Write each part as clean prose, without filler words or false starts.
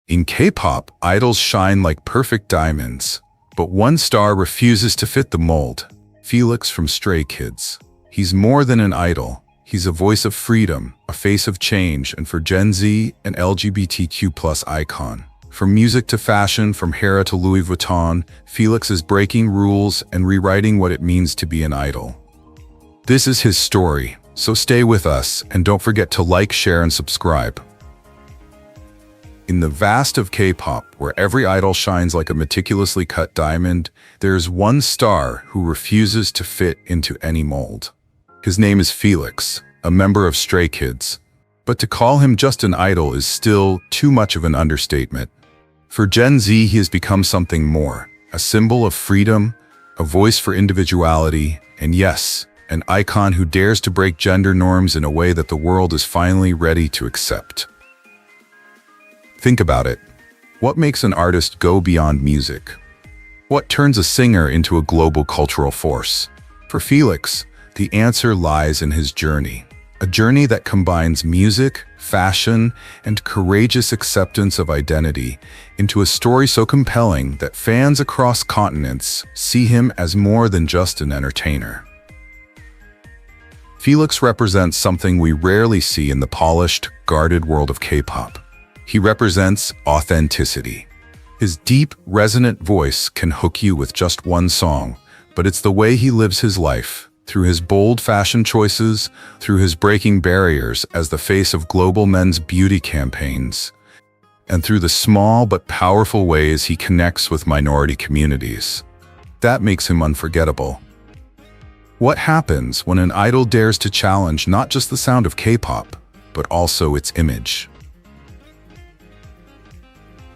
In K-pop, idols shine like perfect diamonds, but one star refuses to fit the mold. Felix from Stray Kids. He's more than an idol. He's a voice of freedom, a face of change, and for Gen Z, an LGBTQ+ icon. From music to fashion, from HERA to Louis Vuitton, Felix is breaking rules and rewriting what it means to be an idol. This is his story, so stay with us and don't forget to like, share, and subscribe. In the vast of K-pop, where every idol shines like a meticulously cut diamond, there's one star who refuses to fit into any mold. His name is Felix, a member of Stray Kids. But to call him just an idol is still too much of an understatement. For Gen Z, he has become something more, a symbol of freedom, a voice for individuality, and yes, an icon who dares to break gender norms in a way that the world is finally ready to accept. Think about it. What makes an artist go beyond music? What turns a singer into a global cultural force? For Felix, the answer lies in his journey. A journey that combines music, fashion, and courageous acceptance of identity into a story so compelling that fans across continents see him as more than just an entertainer. Felix represents something we rarely see in the polished, guarded world of K-pop. He represents authenticity. His deep, resonant voice can hook you with just one song, but it's the way he lives his life, through his bold fashion choices, through his breaking barriers as the face of global men's beauty campaigns, and through the small but powerful ways he connects with minority communities. That makes him unforgettable. What happens when an idol dares to challenge not just the sound of K-pop, but also its image?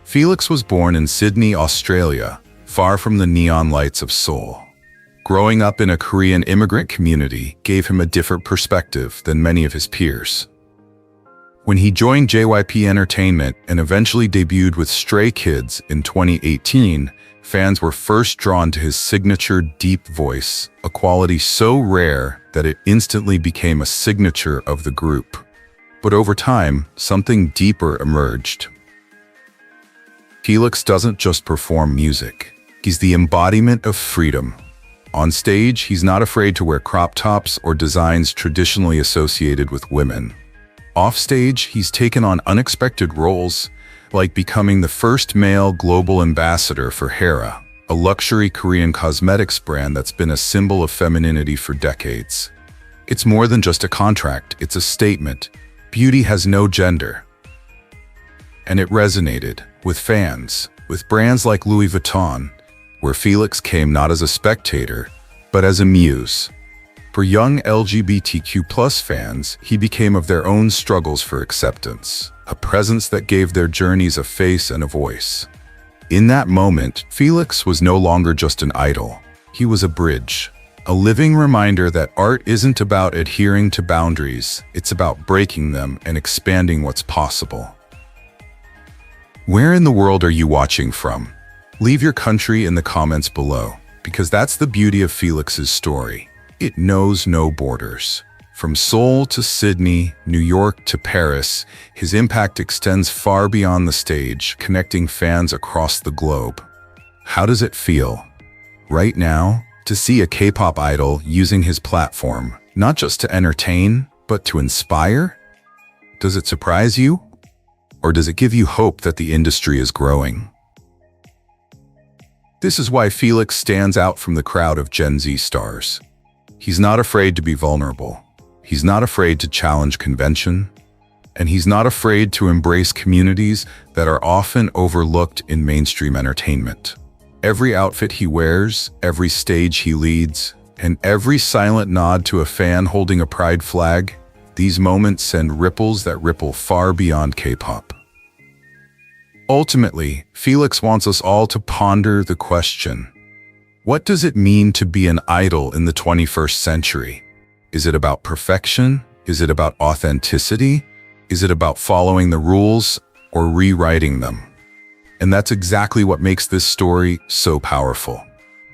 Felix was born in Sydney, Australia, far from the neon lights of Seoul. Growing up in a Korean immigrant community gave him a different perspective than many of his peers. When he joined JYP Entertainment and eventually debuted with Stray Kids in 2018, fans were first drawn to his signature deep voice, a quality so rare that it instantly became a signature of the group. But over time, something deeper emerged. Felix doesn't just perform music. He's the embodiment of freedom. On stage, he's not afraid to wear crop tops or designs traditionally associated with women. Offstage, he's taken on unexpected roles, like becoming the first male global ambassador for HERA, a luxury Korean cosmetics brand that's been a symbol of femininity for decades. It's more than just a contract, it's a statement. Beauty has no gender. And it resonated with fans, with brands like Louis Vuitton, where Felix came not as a spectator, but as a muse. For young LGBTQ+ fans, he became of their own struggles for acceptance, a presence that gave their journeys a face and a voice. In that moment, Felix was no longer just an idol. He was a bridge, a living reminder that art isn't about adhering to boundaries, it's about breaking them and expanding what's possible. Where in the world are you watching from? Leave your country in the comments below, because that's the beauty of Felix's story. It knows no borders. From Seoul to Sydney, New York to Paris, his impact extends far beyond the stage, connecting fans across the globe. How does it feel, right now, to see a K-pop idol using his platform, not just to entertain, but to inspire? Does it surprise you? Or does it give you hope that the industry is growing? This is why Felix stands out from the crowd of Gen Z stars. He's not afraid to be vulnerable. He's not afraid to challenge convention. And he's not afraid to embrace communities that are often overlooked in mainstream entertainment. Every outfit he wears, every stage he leads, and every silent nod to a fan holding a pride flag, these moments send ripples that ripple far beyond K-pop. Ultimately, Felix wants us all to ponder the question: what does it mean to be an idol in the 21st century? Is it about perfection? Is it about authenticity? Is it about following the rules or rewriting them? And that's exactly what makes this story so powerful.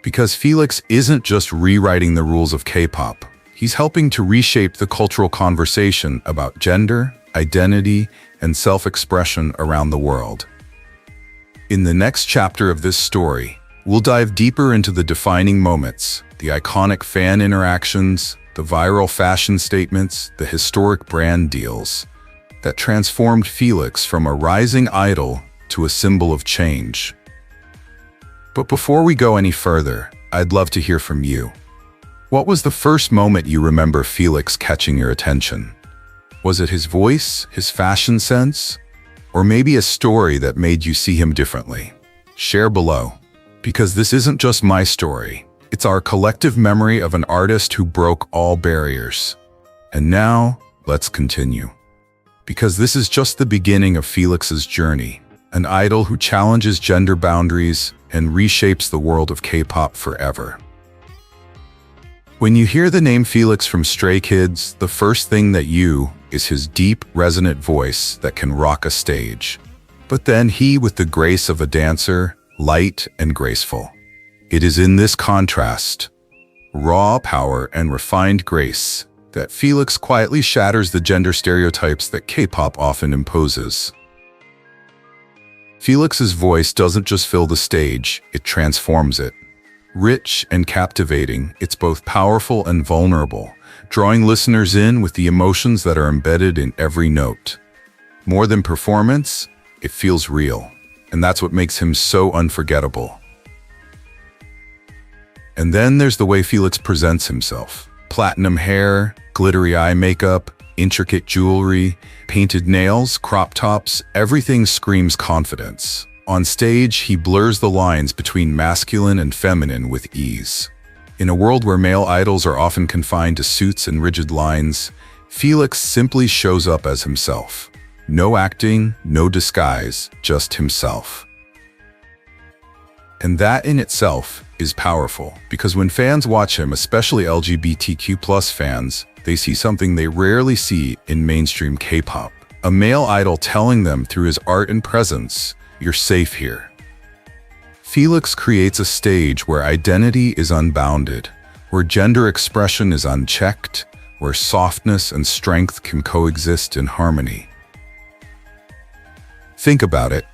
Because Felix isn't just rewriting the rules of K-pop. He's helping to reshape the cultural conversation about gender, identity, and self-expression around the world. In the next chapter of this story, we'll dive deeper into the defining moments, the iconic fan interactions, the viral fashion statements, the historic brand deals that transformed Felix from a rising idol to a symbol of change. But before we go any further, I'd love to hear from you. What was the first moment you remember Felix catching your attention? Was it his voice, his fashion sense, or maybe a story that made you see him differently? Share below, because this isn't just my story. It's our collective memory of an artist who broke all barriers. And now, let's continue. Because this is just the beginning of Felix's journey, an idol who challenges gender boundaries and reshapes the world of K-pop forever. When you hear the name Felix from Stray Kids, the first thing that is his deep, resonant voice that can rock a stage. But then he, with the grace of a dancer, light and graceful. It is in this contrast, raw power and refined grace, that Felix quietly shatters the gender stereotypes that K-pop often imposes. Felix's voice doesn't just fill the stage, it transforms it. Rich and captivating, it's both powerful and vulnerable, drawing listeners in with the emotions that are embedded in every note. More than performance, it feels real, and that's what makes him so unforgettable. And then there's the way Felix presents himself. Platinum hair, glittery eye makeup, intricate jewelry, painted nails, crop tops, everything screams confidence. On stage, he blurs the lines between masculine and feminine with ease. In a world where male idols are often confined to suits and rigid lines, Felix simply shows up as himself. No acting, no disguise, just himself. And that in itself is powerful, because when fans watch him, especially LGBTQ+ fans, they see something they rarely see in mainstream K-pop. A male idol telling them through his art and presence, "You're safe here." Felix creates a stage where identity is unbounded, where gender expression is unchecked, where softness and strength can coexist in harmony. Think about it.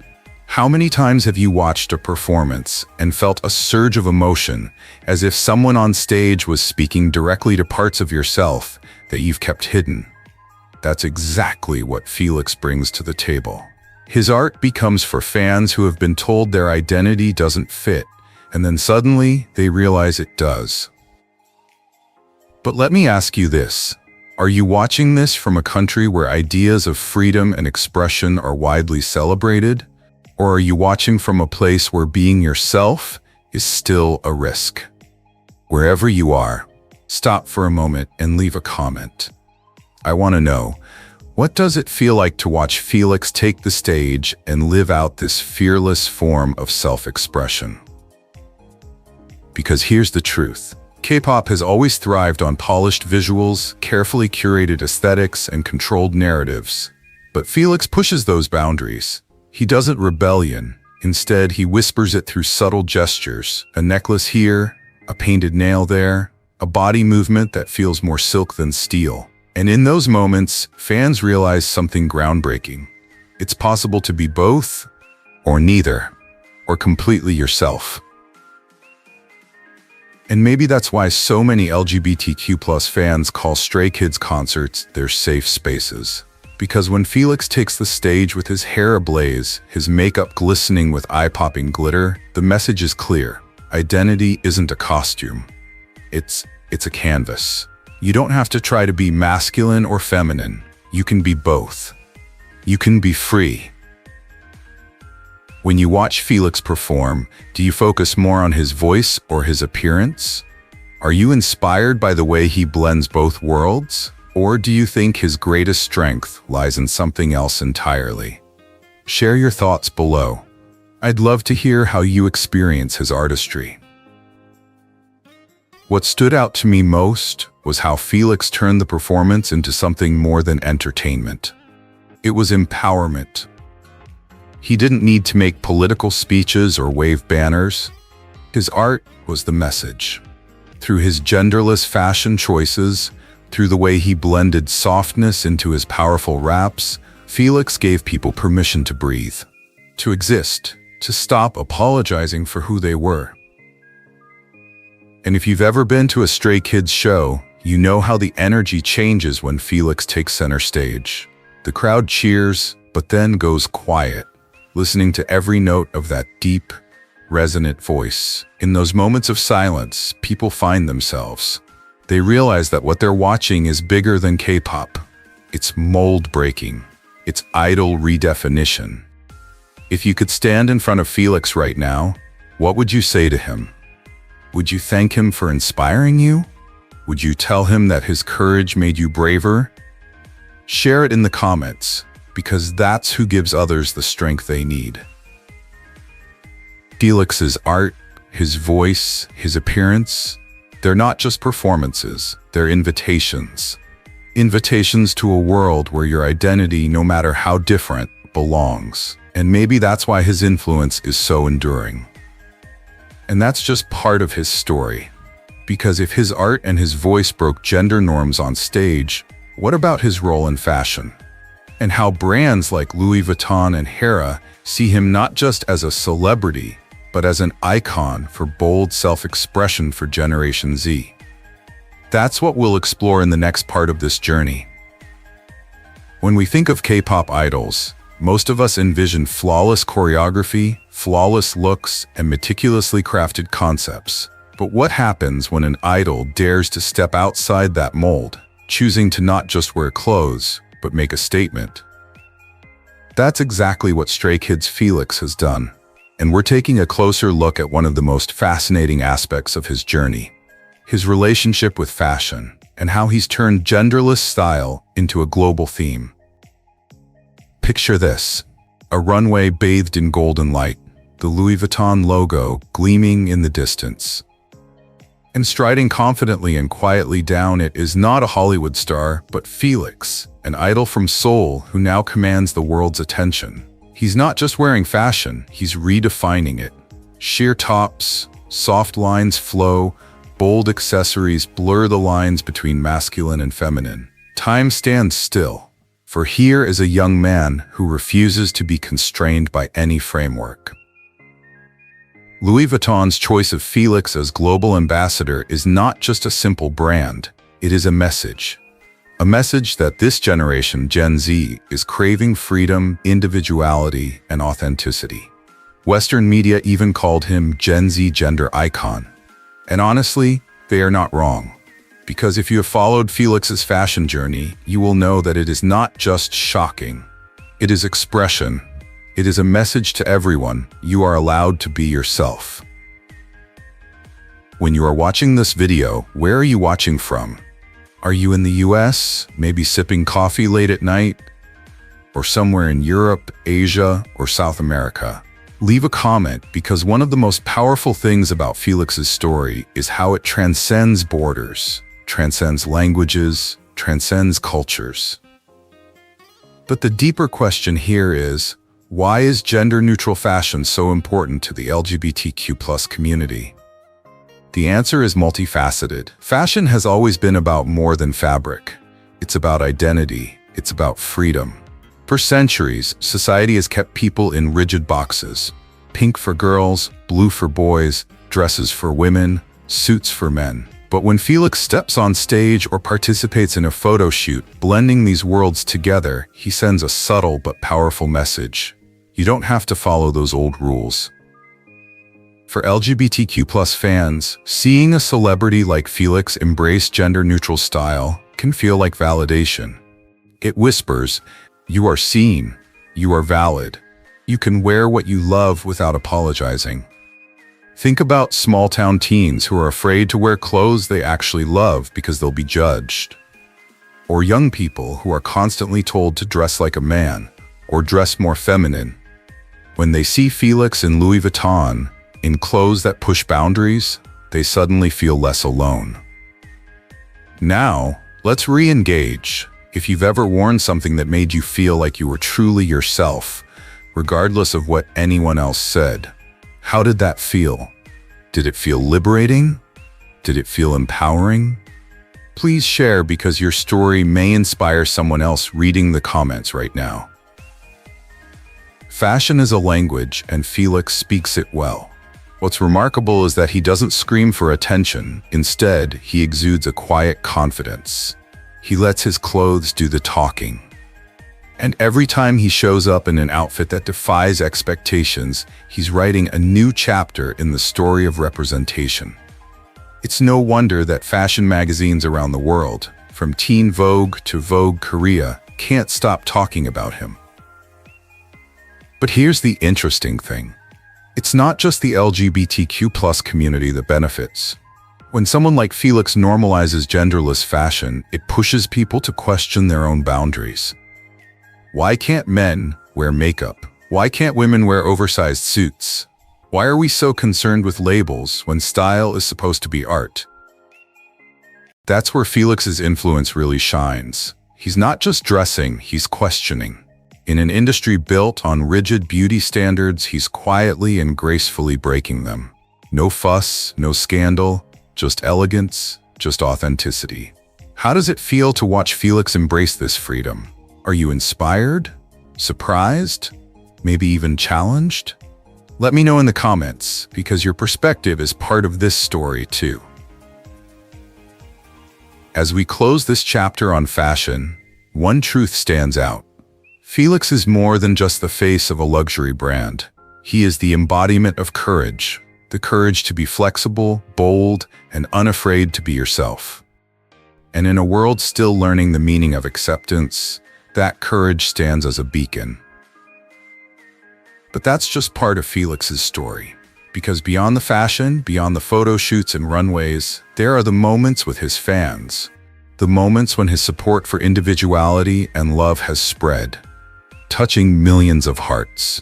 How many times have you watched a performance and felt a surge of emotion, as if someone on stage was speaking directly to parts of yourself that you've kept hidden? That's exactly what Felix brings to the table. His art becomes for fans who have been told their identity doesn't fit, and then suddenly they realize it does. But let me ask you this. Are you watching this from a country where ideas of freedom and expression are widely celebrated? Or are you watching from a place where being yourself is still a risk? Wherever you are, stop for a moment and leave a comment. I want to know, what does it feel like to watch Felix take the stage and live out this fearless form of self-expression? Because here's the truth. K-pop has always thrived on polished visuals, carefully curated aesthetics, and controlled narratives. But Felix pushes those boundaries. He doesn't rebellion. Instead, he whispers it through subtle gestures. A necklace here, a painted nail there, a body movement that feels more silk than steel. And in those moments, fans realize something groundbreaking. It's possible to be both, or neither, or completely yourself. And maybe that's why so many LGBTQ+ fans call Stray Kids concerts their safe spaces. Because when Felix takes the stage with his hair ablaze, his makeup glistening with eye-popping glitter, the message is clear. Identity isn't a costume. It's a canvas. You don't have to try to be masculine or feminine. You can be both. You can be free. When you watch Felix perform, do you focus more on his voice or his appearance? Are you inspired by the way he blends both worlds? Or do you think his greatest strength lies in something else entirely? Share your thoughts below. I'd love to hear how you experience his artistry. What stood out to me most was how Felix turned the performance into something more than entertainment. It was empowerment. He didn't need to make political speeches or wave banners. His art was the message. Through his genderless fashion choices, through the way he blended softness into his powerful raps, Felix gave people permission to breathe, to exist, to stop apologizing for who they were. And if you've ever been to a Stray Kids show, you know how the energy changes when Felix takes center stage. The crowd cheers, but then goes quiet, listening to every note of that deep, resonant voice. In those moments of silence, people find themselves. They realize that what they're watching is bigger than K-pop. It's mold breaking. It's idol redefinition. If you could stand in front of Felix right now, what would you say to him? Would you thank him for inspiring you? Would you tell him that his courage made you braver? Share it in the comments, because that's who gives others the strength they need. Felix's art, his voice, his appearance, they're not just performances, they're invitations. Invitations to a world where your identity, no matter how different, belongs. And maybe that's why his influence is so enduring. And that's just part of his story. Because if his art and his voice broke gender norms on stage, what about his role in fashion? And how brands like Louis Vuitton and HERA see him not just as a celebrity, but as an icon for bold self-expression for Generation Z. That's what we'll explore in the next part of this journey. When we think of K-pop idols, most of us envision flawless choreography, flawless looks, and meticulously crafted concepts. But what happens when an idol dares to step outside that mold, choosing to not just wear clothes, but make a statement? That's exactly what Stray Kids' Felix has done. And we're taking a closer look at one of the most fascinating aspects of his journey: his relationship with fashion, and how he's turned genderless style into a global theme. Picture this: a runway bathed in golden light, the Louis Vuitton logo gleaming in the distance. And striding confidently and quietly down it is not a Hollywood star, but Felix, an idol from Seoul who now commands the world's attention. He's not just wearing fashion, he's redefining it. Sheer tops, soft lines flow, bold accessories blur the lines between masculine and feminine. Time stands still, for here is a young man who refuses to be constrained by any framework. Louis Vuitton's choice of Felix as global ambassador is not just a simple brand, it is a message. A message that this generation, Gen Z, is craving freedom, individuality, and authenticity. Western media even called him Gen Z gender icon. And honestly, they are not wrong. Because if you have followed Felix's fashion journey, you will know that it is not just shocking. It is expression. It is a message to everyone: you are allowed to be yourself. When you are watching this video, where are you watching from? Are you in the US, maybe sipping coffee late at night? Or somewhere in Europe, Asia, or South America? Leave a comment, because one of the most powerful things about Felix's story is how it transcends borders, transcends languages, transcends cultures. But the deeper question here is, why is gender-neutral fashion so important to the LGBTQ+ community? The answer is multifaceted. Fashion has always been about more than fabric. It's about identity. It's about freedom. For centuries, society has kept people in rigid boxes. Pink for girls, blue for boys, dresses for women, suits for men. But when Felix steps on stage or participates in a photo shoot, blending these worlds together, he sends a subtle but powerful message. You don't have to follow those old rules. For LGBTQ+ fans, seeing a celebrity like Felix embrace gender-neutral style can feel like validation. It whispers, you are seen, you are valid, you can wear what you love without apologizing. Think about small-town teens who are afraid to wear clothes they actually love because they'll be judged. Or young people who are constantly told to dress like a man or dress more feminine. When they see Felix in Louis Vuitton, in clothes that push boundaries, they suddenly feel less alone. Now, let's re-engage. If you've ever worn something that made you feel like you were truly yourself, regardless of what anyone else said, how did that feel? Did it feel liberating? Did it feel empowering? Please share, because your story may inspire someone else reading the comments right now. Fashion is a language, and Felix speaks it well. What's remarkable is that he doesn't scream for attention. Instead, he exudes a quiet confidence. He lets his clothes do the talking. And every time he shows up in an outfit that defies expectations, he's writing a new chapter in the story of representation. It's no wonder that fashion magazines around the world, from Teen Vogue to Vogue Korea, can't stop talking about him. But here's the interesting thing. It's not just the LGBTQ+ community that benefits. When someone like Felix normalizes genderless fashion, it pushes people to question their own boundaries. Why can't men wear makeup? Why can't women wear oversized suits? Why are we so concerned with labels when style is supposed to be art? That's where Felix's influence really shines. He's not just dressing, he's questioning. In an industry built on rigid beauty standards, he's quietly and gracefully breaking them. No fuss, no scandal, just elegance, just authenticity. How does it feel to watch Felix embrace this freedom? Are you inspired? Surprised? Maybe even challenged? Let me know in the comments, because your perspective is part of this story too. As we close this chapter on fashion, one truth stands out. Felix is more than just the face of a luxury brand. He is the embodiment of courage, the courage to be flexible, bold, and unafraid to be yourself. And in a world still learning the meaning of acceptance, that courage stands as a beacon. But that's just part of Felix's story. Because beyond the fashion, beyond the photo shoots and runways, there are the moments with his fans. The moments when his support for individuality and love has spread, touching millions of hearts.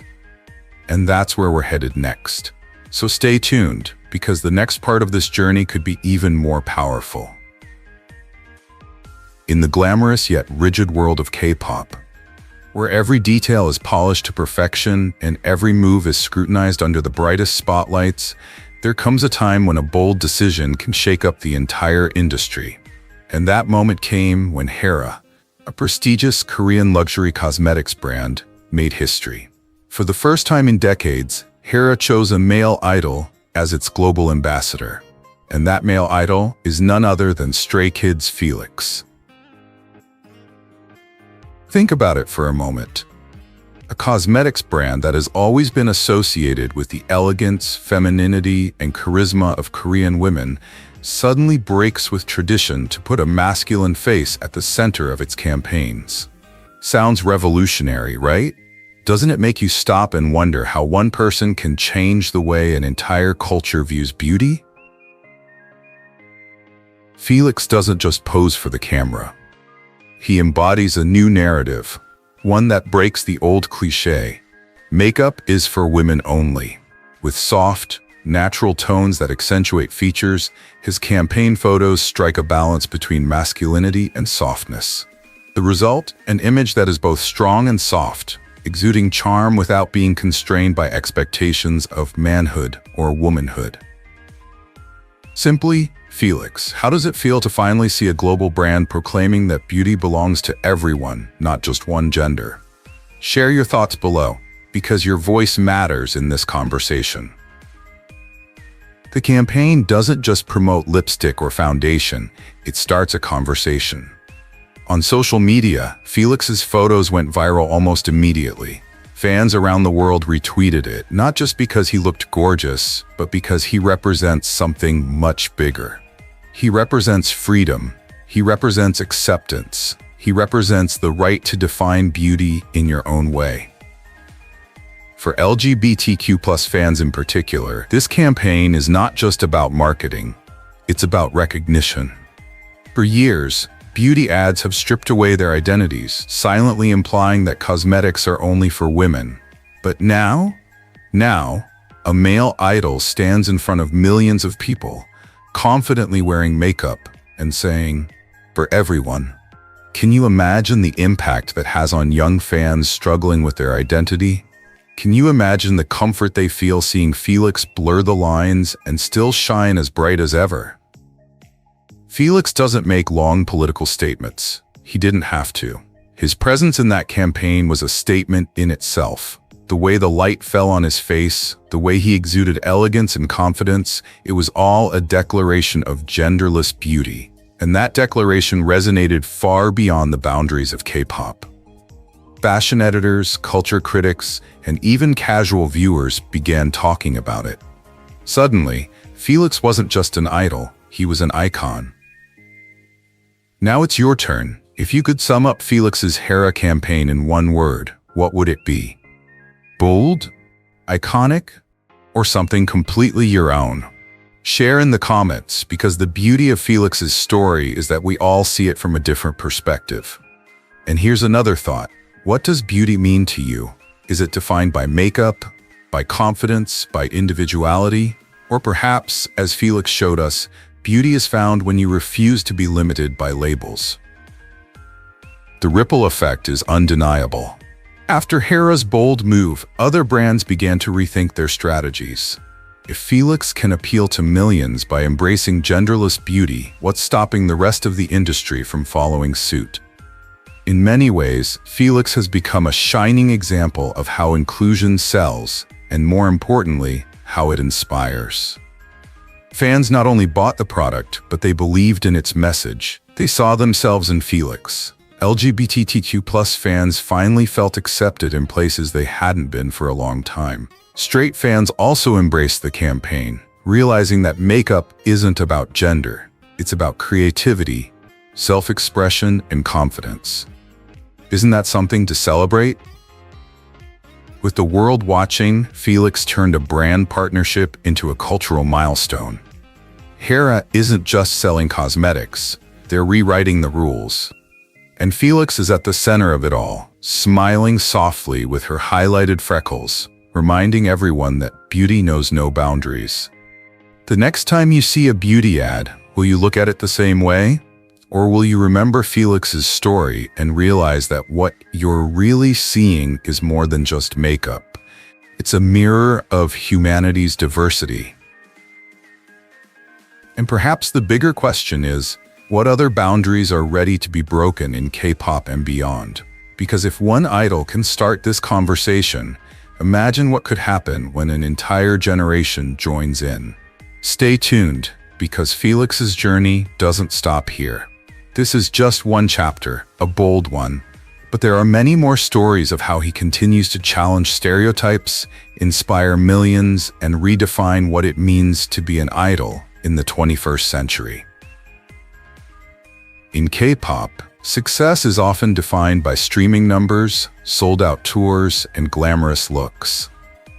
And that's where we're headed next. So stay tuned, because the next part of this journey could be even more powerful. In the glamorous yet rigid world of K-pop, where every detail is polished to perfection and every move is scrutinized under the brightest spotlights, there comes a time when a bold decision can shake up the entire industry. And that moment came when HERA, a prestigious Korean luxury cosmetics brand, made history. For the first time in decades, HERA chose a male idol as its global ambassador. And that male idol is none other than Stray Kids' Felix. Think about it for a moment. A cosmetics brand that has always been associated with the elegance, femininity, and charisma of Korean women suddenly breaks with tradition to put a masculine face at the center of its campaigns. Sounds revolutionary, right? Doesn't it make you stop and wonder how one person can change the way an entire culture views beauty? Felix doesn't just pose for the camera. He embodies a new narrative, one that breaks the old cliché. Makeup is for women only. With soft, natural tones that accentuate features, his campaign photos strike a balance between masculinity and softness. The result? An image that is both strong and soft, exuding charm without being constrained by expectations of manhood or womanhood. Simply, Felix, how does it feel to finally see a global brand proclaiming that beauty belongs to everyone, not just one gender? Share your thoughts below, because your voice matters in this conversation. The campaign doesn't just promote lipstick or foundation, it starts a conversation. On social media, Felix's photos went viral almost immediately. Fans around the world retweeted it, not just because he looked gorgeous, but because he represents something much bigger. He represents freedom. He represents acceptance. He represents the right to define beauty in your own way. For LGBTQ+ fans in particular, this campaign is not just about marketing. It's about recognition. For years, beauty ads have stripped away their identities, silently implying that cosmetics are only for women. But now, a male idol stands in front of millions of people, confidently wearing makeup and saying, "For everyone." Can you imagine the impact that has on young fans struggling with their identity? Can you imagine the comfort they feel seeing Felix blur the lines and still shine as bright as ever? Felix doesn't make long political statements. He didn't have to. His presence in that campaign was a statement in itself. The way the light fell on his face, the way he exuded elegance and confidence, it was all a declaration of genderless beauty. And that declaration resonated far beyond the boundaries of K-pop. Fashion editors, culture critics, and even casual viewers began talking about it. Suddenly, Felix wasn't just an idol, he was an icon. Now it's your turn. If you could sum up Felix's HERA campaign in one word, what would it be? Bold? Iconic? Or something completely your own? Share in the comments, because the beauty of Felix's story is that we all see it from a different perspective. And here's another thought. What does beauty mean to you? Is it defined by makeup, by confidence, by individuality? Or perhaps, as Felix showed us, beauty is found when you refuse to be limited by labels. The ripple effect is undeniable. After HERA's bold move, other brands began to rethink their strategies. If Felix can appeal to millions by embracing genderless beauty, what's stopping the rest of the industry from following suit? In many ways, Felix has become a shining example of how inclusion sells, and more importantly, how it inspires. Fans not only bought the product, but they believed in its message. They saw themselves in Felix. LGBTQ+ fans finally felt accepted in places they hadn't been for a long time. Straight fans also embraced the campaign, realizing that makeup isn't about gender. It's about creativity, self-expression, and confidence. Isn't that something to celebrate? With the world watching, Felix turned a brand partnership into a cultural milestone. HERA isn't just selling cosmetics, they're rewriting the rules. And Felix is at the center of it all, smiling softly with her highlighted freckles, reminding everyone that beauty knows no boundaries. The next time you see a beauty ad, will you look at it the same way? Or will you remember Felix's story and realize that what you're really seeing is more than just makeup? It's a mirror of humanity's diversity. And perhaps the bigger question is, what other boundaries are ready to be broken in K-pop and beyond? Because if one idol can start this conversation, imagine what could happen when an entire generation joins in. Stay tuned, because Felix's journey doesn't stop here. This is just one chapter, a bold one, but there are many more stories of how he continues to challenge stereotypes, inspire millions, and redefine what it means to be an idol in the 21st century. In K-pop, success is often defined by streaming numbers, sold-out tours, and glamorous looks.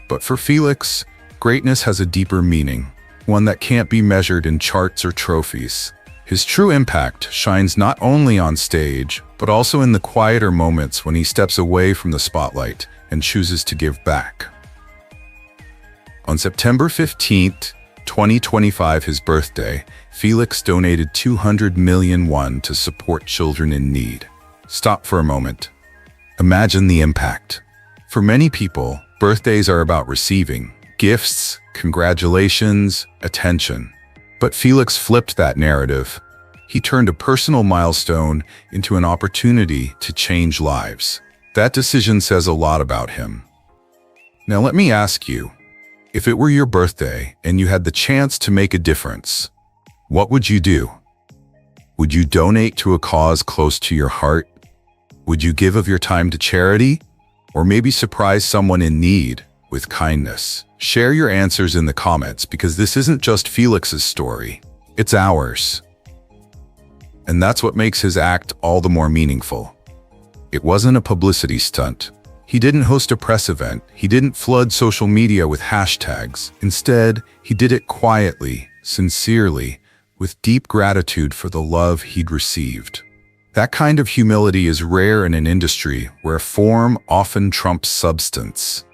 But for Felix, greatness has a deeper meaning, one that can't be measured in charts or trophies. His true impact shines not only on stage, but also in the quieter moments when he steps away from the spotlight and chooses to give back. On September 15th, 2025, his birthday, Felix donated 200 million won to support children in need. Stop for a moment. Imagine the impact. For many people, birthdays are about receiving gifts, congratulations, attention. But Felix flipped that narrative. He turned a personal milestone into an opportunity to change lives. That decision says a lot about him. Now let me ask you, if it were your birthday and you had the chance to make a difference, what would you do? Would you donate to a cause close to your heart? Would you give of your time to charity? Or maybe surprise someone in need with kindness? Share your answers in the comments, because this isn't just Felix's story, it's ours. And that's what makes his act all the more meaningful. It wasn't a publicity stunt. He didn't host a press event. He didn't flood social media with hashtags. Instead, he did it quietly, sincerely, with deep gratitude for the love he'd received. That kind of humility is rare in an industry where form often trumps substance.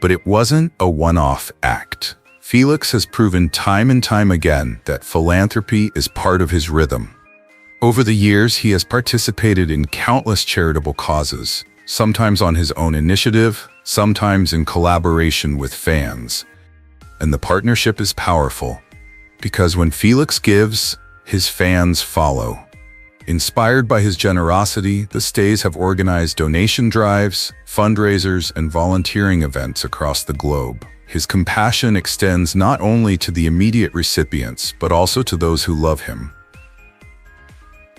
But it wasn't a one-off act. Felix has proven time and time again that philanthropy is part of his rhythm. Over the years, he has participated in countless charitable causes, sometimes on his own initiative, sometimes in collaboration with fans. And the partnership is powerful, because when Felix gives, his fans follow. Inspired by his generosity, the Stays have organized donation drives, fundraisers, and volunteering events across the globe. His compassion extends not only to the immediate recipients, but also to those who love him.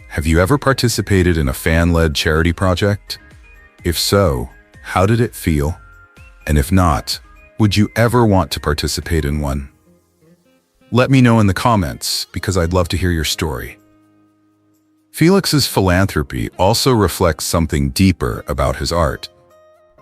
Have you ever participated in a fan-led charity project? If so, how did it feel? And if not, would you ever want to participate in one? Let me know in the comments, because I'd love to hear your story. Felix's philanthropy also reflects something deeper about his art.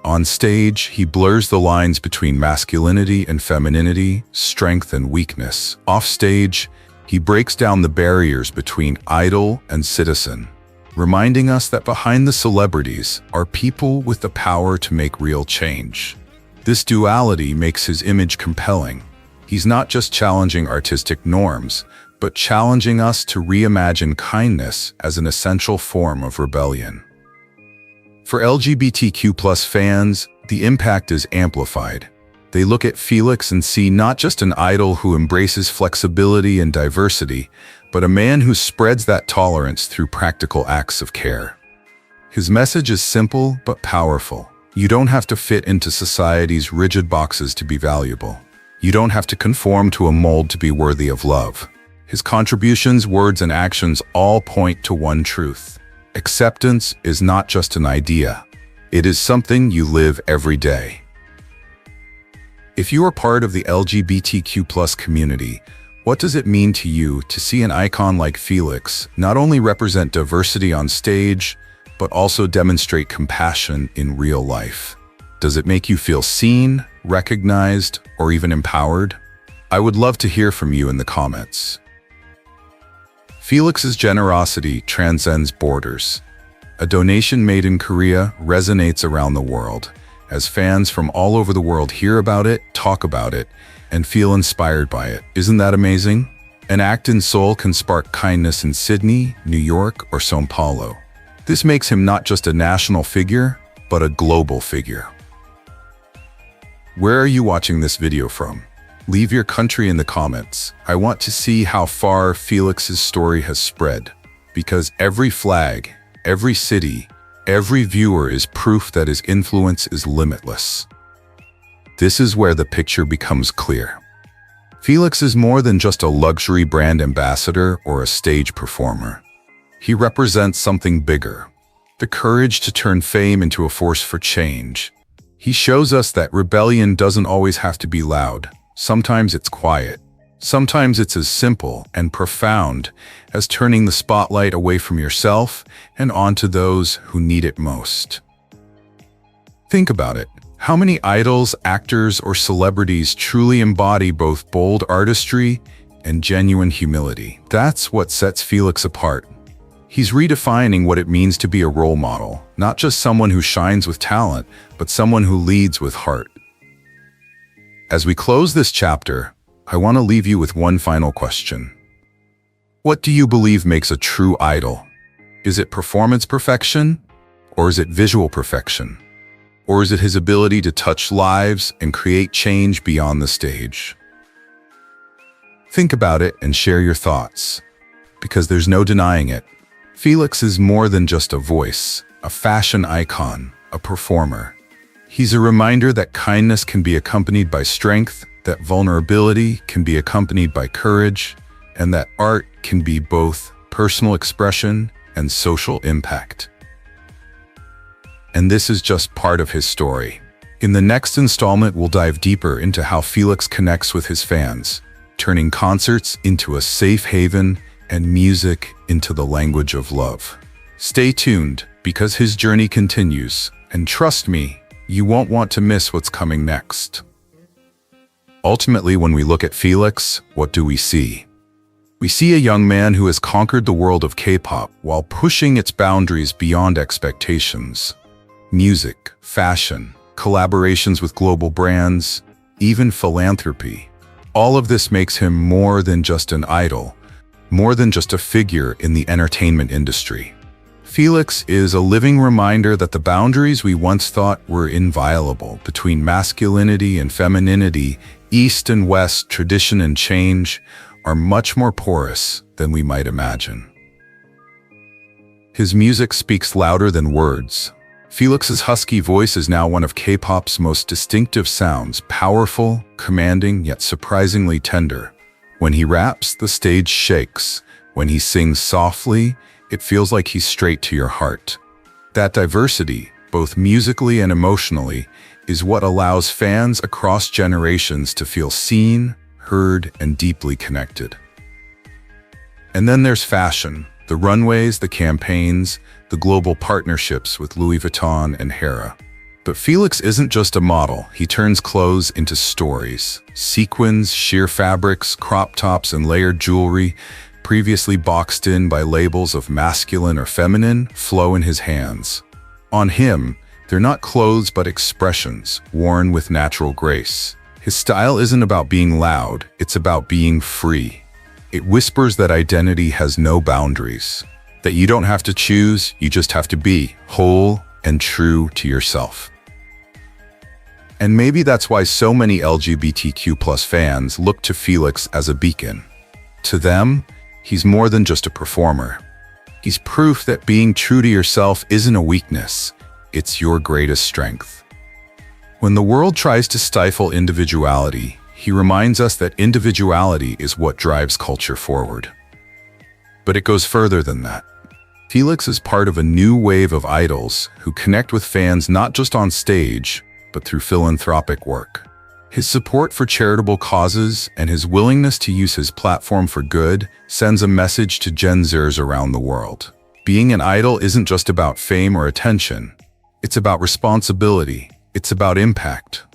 On stage, he blurs the lines between masculinity and femininity, strength and weakness. Off stage, he breaks down the barriers between idol and citizen, reminding us that behind the celebrities are people with the power to make real change. This duality makes his image compelling. He's not just challenging artistic norms, but challenging us to reimagine kindness as an essential form of rebellion. For LGBTQ+ fans, the impact is amplified. They look at Felix and see not just an idol who embraces flexibility and diversity, but a man who spreads that tolerance through practical acts of care. His message is simple but powerful. You don't have to fit into society's rigid boxes to be valuable. You don't have to conform to a mold to be worthy of love. His contributions, words, and actions all point to one truth. Acceptance is not just an idea. It is something you live every day. If you are part of the LGBTQ+ community, what does it mean to you to see an icon like Felix not only represent diversity on stage, but also demonstrate compassion in real life? Does it make you feel seen, recognized, or even empowered? I would love to hear from you in the comments. Felix's generosity transcends borders. A donation made in Korea resonates around the world, as fans from all over the world hear about it, talk about it, and feel inspired by it. Isn't that amazing? An act in Seoul can spark kindness in Sydney, New York, or São Paulo. This makes him not just a national figure, but a global figure. Where are you watching this video from? Leave your country in the comments. I want to see how far Felix's story has spread, because every flag, every city, every viewer is proof that his influence is limitless. This is where the picture becomes clear. Felix is more than just a luxury brand ambassador or a stage performer. He represents something bigger, the courage to turn fame into a force for change. He shows us that rebellion doesn't always have to be loud. Sometimes it's quiet. Sometimes it's as simple and profound as turning the spotlight away from yourself and onto those who need it most. Think about it. How many idols, actors, or celebrities truly embody both bold artistry and genuine humility? That's what sets Felix apart. He's redefining what it means to be a role model, not just someone who shines with talent, but someone who leads with heart. As we close this chapter, I want to leave you with one final question. What do you believe makes a true idol? Is it performance perfection? Or is it visual perfection? Or is it his ability to touch lives and create change beyond the stage? Think about it and share your thoughts, because there's no denying it. Felix is more than just a voice, a fashion icon, a performer. He's a reminder that kindness can be accompanied by strength, that vulnerability can be accompanied by courage, and that art can be both personal expression and social impact. And this is just part of his story. In the next installment, we'll dive deeper into how Felix connects with his fans, turning concerts into a safe haven and music into the language of love. Stay tuned, because his journey continues, and trust me, you won't want to miss what's coming next. Ultimately, when we look at Felix, what do we see? We see a young man who has conquered the world of K-pop while pushing its boundaries beyond expectations. Music, fashion, collaborations with global brands, even philanthropy. All of this makes him more than just an idol, more than just a figure in the entertainment industry. Felix is a living reminder that the boundaries we once thought were inviolable between masculinity and femininity, East and West, tradition and change, are much more porous than we might imagine. His music speaks louder than words. Felix's husky voice is now one of K-pop's most distinctive sounds, powerful, commanding, yet surprisingly tender. When he raps, the stage shakes. When he sings softly, it feels like he's straight to your heart. That diversity, both musically and emotionally, is what allows fans across generations to feel seen, heard, and deeply connected. And then there's fashion, the runways, the campaigns, the global partnerships with Louis Vuitton and HERA. But Felix isn't just a model, he turns clothes into stories. Sequins, sheer fabrics, crop tops, and layered jewelry, previously boxed in by labels of masculine or feminine, flow in his hands. On him, they're not clothes but expressions, worn with natural grace. His style isn't about being loud, it's about being free. It whispers that identity has no boundaries, that you don't have to choose, you just have to be whole and true to yourself. And maybe that's why so many LGBTQ+ fans look to Felix as a beacon. To them, he's more than just a performer. He's proof that being true to yourself isn't a weakness, it's your greatest strength. When the world tries to stifle individuality, he reminds us that individuality is what drives culture forward. But it goes further than that. Felix is part of a new wave of idols who connect with fans not just on stage, but through philanthropic work. His support for charitable causes and his willingness to use his platform for good sends a message to Gen Zers around the world. Being an idol isn't just about fame or attention. It's about responsibility. It's about impact.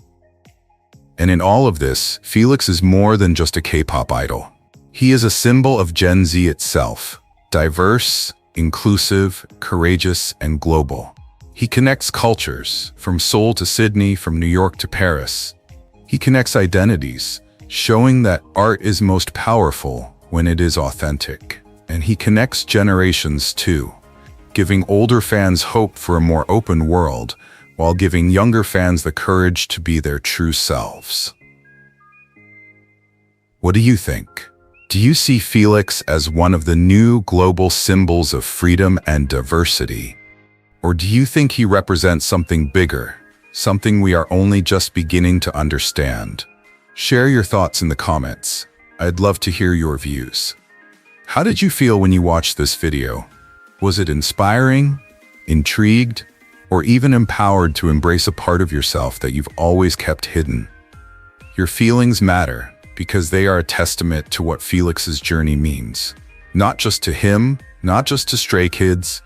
And in all of this, Felix is more than just a K-pop idol. He is a symbol of Gen Z itself, diverse, inclusive, courageous, and global. He connects cultures, from Seoul to Sydney, from New York to Paris. He connects identities, showing that art is most powerful when it is authentic. And he connects generations too, giving older fans hope for a more open world, while giving younger fans the courage to be their true selves. What do you think? Do you see Felix as one of the new global symbols of freedom and diversity? Or do you think he represents something bigger, something we are only just beginning to understand? Share your thoughts in the comments. I'd love to hear your views. How did you feel when you watched this video? Was it inspiring, intrigued, or even empowered to embrace a part of yourself that you've always kept hidden? Your feelings matter because they are a testament to what Felix's journey means. Not just to him, not just to stray kids,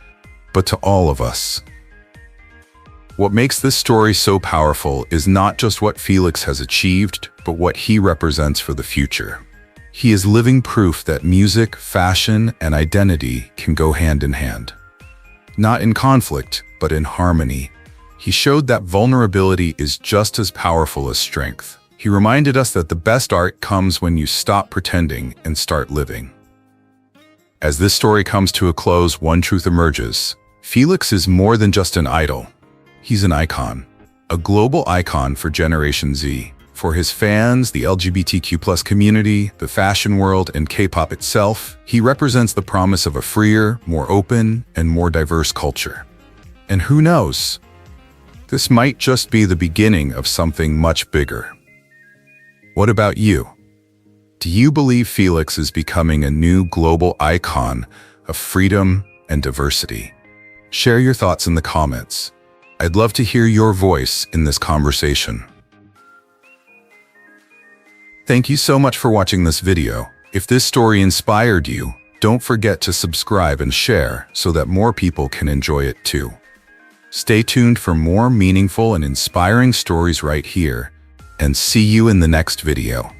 but to all of us. What makes this story so powerful is not just what Felix has achieved, but what he represents for the future. He is living proof that music, fashion, and identity can go hand in hand. Not in conflict, but in harmony. He showed that vulnerability is just as powerful as strength. He reminded us that the best art comes when you stop pretending and start living. As this story comes to a close, one truth emerges. Felix is more than just an idol. He's an icon. A global icon for Generation Z. For his fans, the LGBTQ+ community, the fashion world, and K-pop itself, he represents the promise of a freer, more open, and more diverse culture. And who knows? This might just be the beginning of something much bigger. What about you? Do you believe Felix is becoming a new global icon of freedom and diversity? Share your thoughts in the comments. I'd love to hear your voice in this conversation. Thank you so much for watching this video. If this story inspired you, don't forget to subscribe and share so that more people can enjoy it too. Stay tuned for more meaningful and inspiring stories right here, and see you in the next video.